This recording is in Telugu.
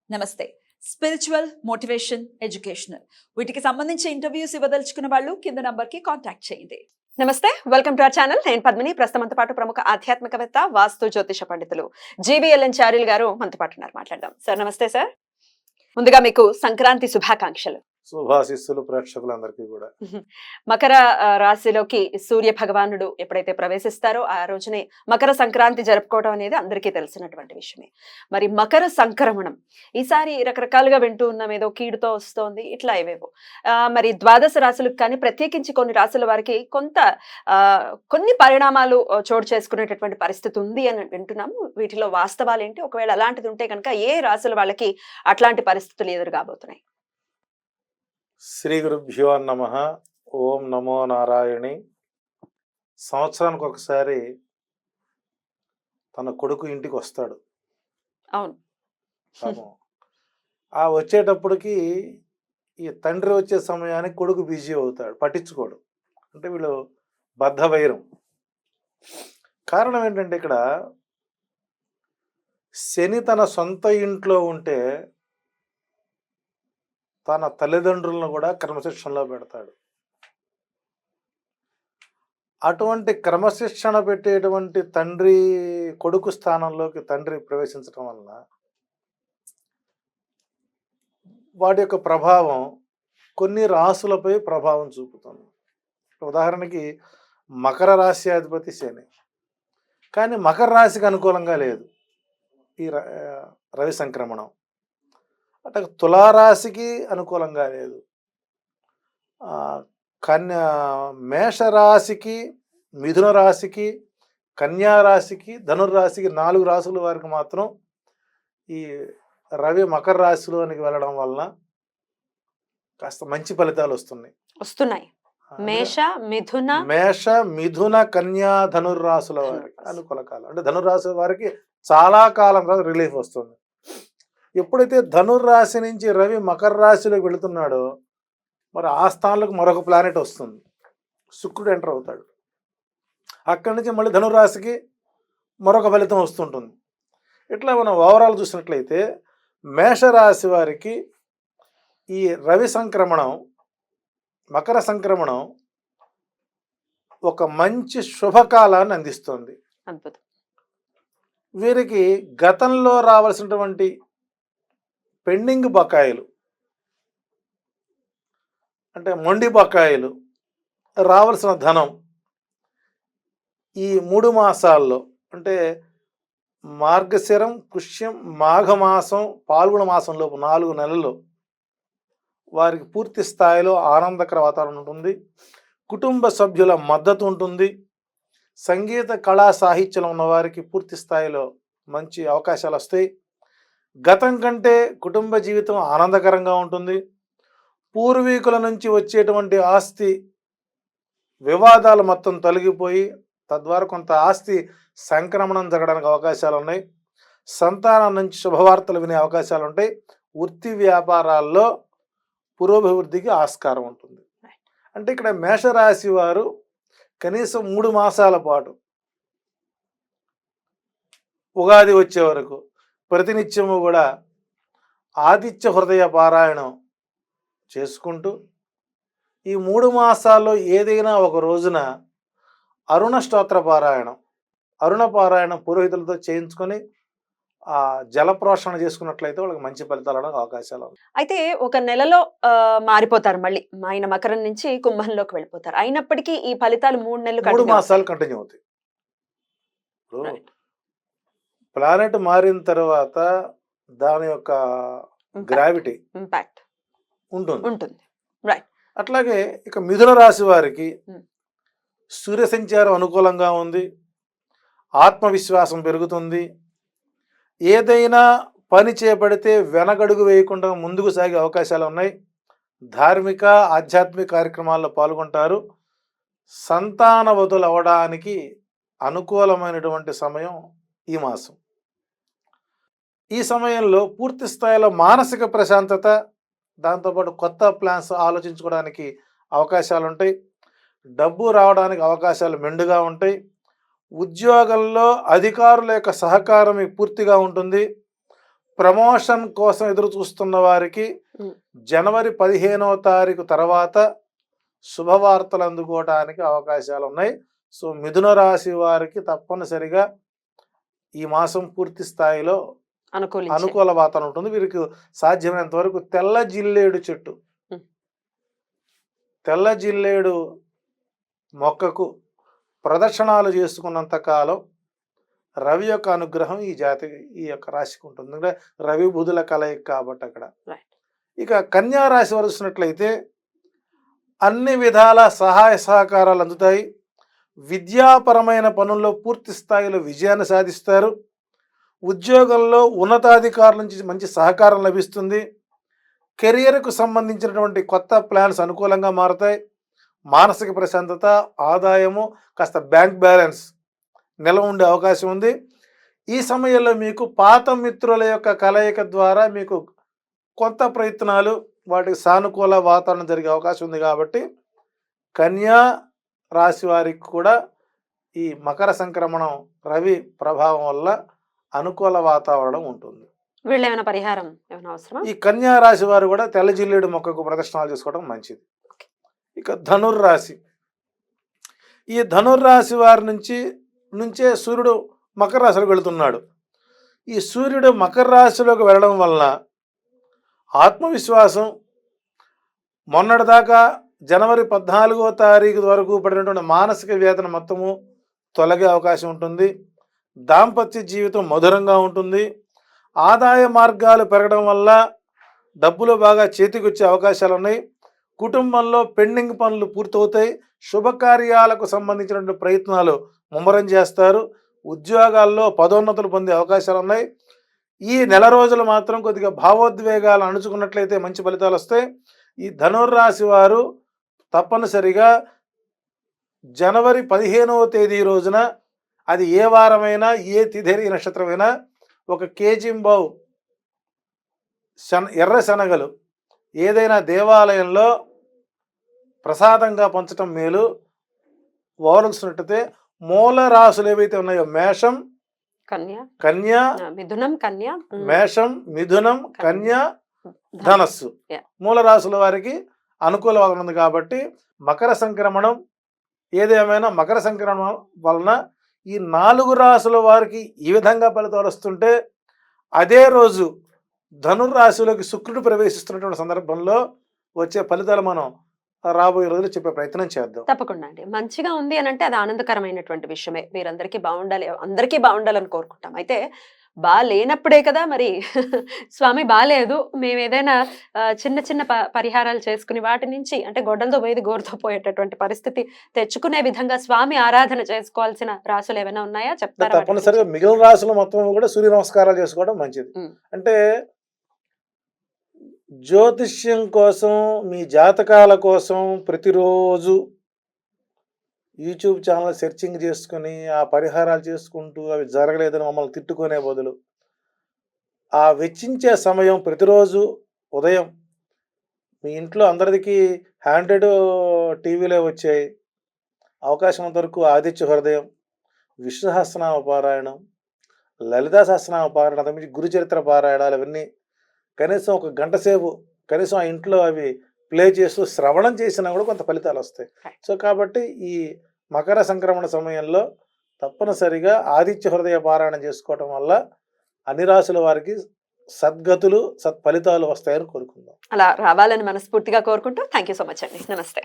నమస్తే. స్పిరిచువల్, మోటివేషన్, ఎడ్యుకేషనల్ వీటికి సంబంధించి ఇంటర్వ్యూస్ ఇవ్వదలుచుకున్న వాళ్ళు కింద నంబర్ కి కాంటాక్ట్ చేయండి. నమస్తే, వెల్కమ్ టు అవర్ ఛానల్. నేను పద్మిని. ప్రస్తుతంతో పాటు ప్రముఖ ఆధ్యాత్మికవేత్త, వాస్తు జ్యోతిష పండితులు జీవీఎల్ఎన్ చార్యులు గారు మనతో పాటు ఉన్నారు. మాట్లాడదాం. సార్ నమస్తే. సార్, ముందుగా మీకు సంక్రాంతి శుభాకాంక్షలు. శుభాశిస్సులు ప్రేక్షకులందరికీ కూడా. మకర రాశిలోకి సూర్య భగవానుడు ఎప్పుడైతే ప్రవేశిస్తారో ఆ రోజునే మకర సంక్రాంతి జరుపుకోవడం అనేది అందరికీ తెలిసినటువంటి విషయమే. మరి మకర సంక్రమణం ఈసారి రకరకాలుగా వింటూ ఉన్నాం, ఏదో కీడుతో వస్తోంది, ఇట్లా ఏవేవో. మరి ద్వాదశ రాశులకు కానీ ప్రత్యేకించి కొన్ని రాశుల వారికి కొన్ని పరిణామాలు చోటు చేసుకునేటటువంటి పరిస్థితి ఉంది అని వింటున్నాము. వీటిలో వాస్తవాలు ఏంటి, ఒకవేళ అలాంటిది ఉంటే కనుక ఏ రాశుల వాళ్ళకి అట్లాంటి పరిస్థితులు ఎదురుగాబోతున్నాయి? శ్రీ గురుభ్యో నమః. ఓం నమో నారాయణి. సంవత్సరానికి ఒకసారి తన కొడుకు ఇంటికి వస్తాడు. అవును. పాపం ఆ వచ్చేటప్పటికి ఈ తండ్రి వచ్చే సమయానికి కొడుకు బిజీ అవుతాడు, పట్టించుకోడు. అంటే వీళ్ళు బద్ధ వైరం. కారణం ఏంటంటే ఇక్కడ శని తన సొంత ఇంట్లో ఉంటే తన తల్లిదండ్రులను కూడా క్రమశిక్షణలో పెడతాడు. అటువంటి క్రమశిక్షణ పెట్టేటువంటి తండ్రి కొడుకు స్థానంలోకి తండ్రి ప్రవేశించడం వలన వాటి యొక్క ప్రభావం కొన్ని రాశులపై ప్రభావం చూపుతుంది. ఉదాహరణకి మకర రాశి అధిపతి శని, కానీ మకర రాశికి అనుకూలంగా లేదు ఈ రవి సంక్రమణం. అంటే తులారాశికి అనుకూలంగా లేదు. మేషరాశికి, మిథున రాశికి, కన్యా రాశికి, ధనుర్రాశికి 4 రాశుల వారికి మాత్రం ఈ రవి మకర రాశిలోనికి వెళ్ళడం వలన కాస్త మంచి ఫలితాలు వస్తున్నాయి. మేష, మిథున, కన్యా, ధనుర్రాశుల వారికి అనుకూల కాలం. అంటే ధనుర్రాశి వారికి చాలా కాలం తర్వాత రిలీఫ్ వస్తుంది. ఎప్పుడైతే ధనుర్రాశి నుంచి రవి మకర రాశిలోకి వెళుతున్నాడో మరి ఆ స్థానంలోకి మరొక ప్లానెట్ వస్తుంది, శుక్రుడు ఎంటర్ అవుతాడు. అక్కడి నుంచి మళ్ళీ ధనుర్రాశికి మరొక ఫలితం వస్తుంటుంది. ఇట్లా మనం ఓవరాల్ చూసినట్లయితే మేషరాశి వారికి ఈ రవి సంక్రమణం, మకర సంక్రమణం ఒక మంచి శుభకాలాన్ని అందిస్తుంది. అద్భుతం. వీరికి గతంలో రావాల్సినటువంటి పెండింగ్ బకాయిలు, అంటే మొండి బకాయిలు, రావాల్సిన ధనం ఈ 3 మాసాల్లో, అంటే మార్గశిరం, పుష్యం, మాఘమాసం, పాల్గొన మాసంలోపు 4 నెలల్లో వారికి పూర్తి స్థాయిలో ఆనందకర వాతావరణం ఉంటుంది. కుటుంబ సభ్యుల మద్దతు ఉంటుంది. సంగీత, కళా, సాహిత్యంలో ఉన్న వారికి పూర్తి స్థాయిలో మంచి అవకాశాలు వస్తాయి. గతం కంటే కుటుంబ జీవితం ఆనందకరంగా ఉంటుంది. పూర్వీకుల నుంచి వచ్చేటువంటి ఆస్తి వివాదాలు మొత్తం తొలగిపోయి తద్వారా కొంత ఆస్తి సంక్రమణం జరగడానికి అవకాశాలు ఉన్నాయి. సంతానం నుంచి శుభవార్తలు వినే అవకాశాలు ఉంటాయి. వృత్తి వ్యాపారాల్లో పురోభివృద్ధికి ఆస్కారం ఉంటుంది. అంటే ఇక్కడ మేషరాశి వారు కనీసం 3 మాసాల పాటు ఉగాది వచ్చే వరకు ప్రతినిత్యము కూడా ఆదిత్య హృదయ పారాయణం చేసుకుంటూ ఈ 3 మాసాల్లో ఏదైనా ఒక రోజున అరుణ స్తోత్ర పారాయణం పురోహితులతో చేయించుకొని ఆ జలప్రోషణ చేసుకున్నట్లయితే వాళ్ళకి మంచి ఫలితాలు అవకాశాలు ఉన్నాయి. అయితే ఒక నెలలో మారిపోతారు, మళ్ళీ ఆయన మకరం నుంచి కుంభంలోకి వెళ్ళిపోతారు. అయినప్పటికీ ఈ ఫలితాలు 3 మాసాలు కంటిన్యూ అవుతాయి. ప్లానెట్ మారిన తర్వాత దాని యొక్క గ్రావిటీ ఇంపాక్ట్ ఉంటుంది. అట్లాగే ఇక మిథున రాశి వారికి సూర్య సంచారం అనుకూలంగా ఉంది. ఆత్మవిశ్వాసం పెరుగుతుంది. ఏదైనా పని చేపడితే వెనకడుగు వేయకుండా ముందుకు సాగే అవకాశాలు ఉన్నాయి. ధార్మిక, ఆధ్యాత్మిక కార్యక్రమాల్లో పాల్గొంటారు. సంతానవతులు అవడానికి అనుకూలమైనటువంటి సమయం ఈ మాసం. ఈ సమయంలో పూర్తి స్థాయిలో మానసిక ప్రశాంతత, దాంతోపాటు కొత్త ప్లాన్స్ ఆలోచించుకోవడానికి అవకాశాలు ఉంటాయి. డబ్బు రావడానికి అవకాశాలు మెండుగా ఉంటాయి. ఉద్యోగంలో అధికారుల యొక్క సహకారం పూర్తిగా ఉంటుంది. ప్రమోషన్ కోసం ఎదురు చూస్తున్న వారికి ఉమ్. జనవరి 15వ తారీఖు తర్వాత శుభవార్తలు అందుకోవడానికి అవకాశాలు ఉన్నాయి. సో మిథున రాశి వారికి తప్పనిసరిగా ఈ మాసం పూర్తి స్థాయిలో అనుకూల వాతావరణం ఉంటుంది. వీరికి సాధ్యమైనంత వరకు తెల్ల జిల్లేడు చెట్టు, ఉమ్. తెల్ల జిల్లేడు మొక్కకు ప్రదక్షిణాలు చేసుకున్నంత కాలం రవి యొక్క అనుగ్రహం ఈ యొక్క రాశికి ఉంటుంది. అంటే రవి బుధుల కలయిక కాబట్టి అక్కడ. ఇక కన్యా రాశి వారు చూసినట్లయితే అన్ని విధాల సహాయ సహకారాలు అందుతాయి. విద్యాపరమైన పనుల్లో పూర్తి స్థాయిలో విజయాన్ని సాధిస్తారు. ఉద్యోగంలో ఉన్నతాధికారుల నుంచి మంచి సహకారం లభిస్తుంది. కెరియర్కు సంబంధించినటువంటి కొత్త ప్లాన్స్ అనుకూలంగా మారుతాయి. మానసిక ప్రశాంతత, ఆదాయము, కాస్త బ్యాంక్ బ్యాలెన్స్ నిల్వ ఉండే అవకాశం ఉంది. ఈ సమయంలో మీకు పాత మిత్రుల యొక్క కలయిక ద్వారా మీకు కొత్త ప్రయత్నాలు, వాటికి సానుకూల వాతావరణం జరిగే అవకాశం ఉంది. కాబట్టి కన్యా రాశి వారికి కూడా ఈ మకర సంక్రమణం రవి ప్రభావం వల్ల అనుకూల వాతావరణం ఉంటుంది. వీళ్ళు ఏమైనా పరిహారం ఏమైనా అవసరం? ఈ కన్యా రాశి వారు కూడా తెల్ల జిల్లేడు మొక్కకు ప్రదర్శనలు చేసుకోవడం మంచిది. ఇక ధనుర్రాశి, ఈ ధనుర్రాశి వారి నుంచే సూర్యుడు మకర రాశిలోకి వెళుతున్నాడు. ఈ సూర్యుడు మకర రాశిలోకి వెళ్ళడం వలన ఆత్మవిశ్వాసం, మొన్నటిదాకా జనవరి 14వ తారీఖు వరకు పడినటువంటి మానసిక వేదన మొత్తము తొలగే అవకాశం ఉంటుంది. దాంపత్య జీవితం మధురంగా ఉంటుంది. ఆదాయ మార్గాలు పెరగడం వల్ల డబ్బులు బాగా చేతికి వచ్చే అవకాశాలు ఉన్నాయి. కుటుంబంలో పెండింగ్ పనులు పూర్తవుతాయి. శుభకార్యాలకు సంబంధించినటువంటి ప్రయత్నాలు ముమ్మరం చేస్తారు. ఉద్యోగాల్లో పదోన్నతులు పొందే అవకాశాలు ఉన్నాయి. ఈ నెల రోజులు మాత్రం కొద్దిగా భావోద్వేగాలు అణుచుకున్నట్లయితే మంచి ఫలితాలు వస్తాయి. ఈ ధనుర్రాశి వారు తప్పనిసరిగా జనవరి 15వ తేదీ రోజున, అది ఏ వారమైనా ఏ తిథి నక్షత్రమైనా, 1 కేజీంబావు ఎర్ర శనగలు ఏదైనా దేవాలయంలో ప్రసాదంగా పంచటం మేలు. ఓవలసినట్టయితే మూల రాశులు ఏవైతే ఉన్నాయో మేషం, కన్యా, మిథునం, కన్యా, మేషం, మిథునం, కన్యా, ధనస్సు మూల రాశుల వారికి అనుకూల వాతావరణం ఉంది. కాబట్టి మకర సంక్రమణం ఏదేమైనా మకర సంక్రమణం వలన ఈ 4 రాశుల వారికి ఈ విధంగా ఫలితాలు వస్తుంటే, అదే రోజు ధనుర్రాశిలోకి శుక్రుడు ప్రవేశిస్తున్నటువంటి సందర్భంలో వచ్చే ఫలితాలు మనం రాబోయే రోజులు చెప్పే ప్రయత్నం చేద్దాం. తప్పకుండా అండి. మంచిగా ఉంది అని అంటే అది ఆనందకరమైనటువంటి విషయమే. మీరందరికీ బాగుండాలి, అందరికీ బాగుండాలని కోరుకుంటాం. అయితే లేనప్పుడే కదా మరి స్వామి బాలేదు, మేము ఏదైనా చిన్న చిన్న పరిహారాలు చేసుకుని వాటి నుంచి, అంటే గొడ్డలతో పోయేది గోరుతో పోయేటటువంటి పరిస్థితి తెచ్చుకునే విధంగా స్వామి ఆరాధన చేసుకోవాల్సిన రాసులు ఏమైనా ఉన్నాయా చెప్తారా? తప్పనిసరిగా మిగిలిన రాసులు మొత్తం కూడా సూర్య నమస్కారాలు చేసుకోవడం మంచిది. అంటే జ్యోతిష్యం కోసం, మీ జాతకాల కోసం ప్రతిరోజు యూట్యూబ్ ఛానల్ సెర్చింగ్ చేసుకుని ఆ పరిహారాలు చేసుకుంటూ అవి జరగలేదని మమ్మల్ని తిట్టుకునే బదులు, ఆ వెచ్చించే సమయం ప్రతిరోజు ఉదయం మీ ఇంట్లో అందరికీ హ్యాండెడ్ టీవీలో వచ్చాయి, అవకాశం వరకు ఆదిత్య హృదయం, విష్ణు సహస్రనామ పారాయణం, లలితా సహస్రనామ పారాయణం, అంతకుమించి గురు చరిత్ర పారాయణాలు, అవన్నీ కనీసం 1 గంట సేపు కనీసం ఆ ఇంట్లో అవి ప్లే చేస్తూ శ్రవణం చేసినా కూడా కొంత ఫలితాలు వస్తాయి. సో కాబట్టి ఈ మకర సంక్రమణ సమయంలో తప్పనిసరిగా ఆదిత్య హృదయ పారాయణం చేసుకోవటం వల్ల అన్ని రాశుల వారికి సద్గతులు, సత్ఫలితాలు వస్తాయని కోరుకుందాం. అలా రావాలని మనస్ఫూర్తిగా కోరుకుంటూ థ్యాంక్ యూ సో మచ్ అండి. నమస్తే.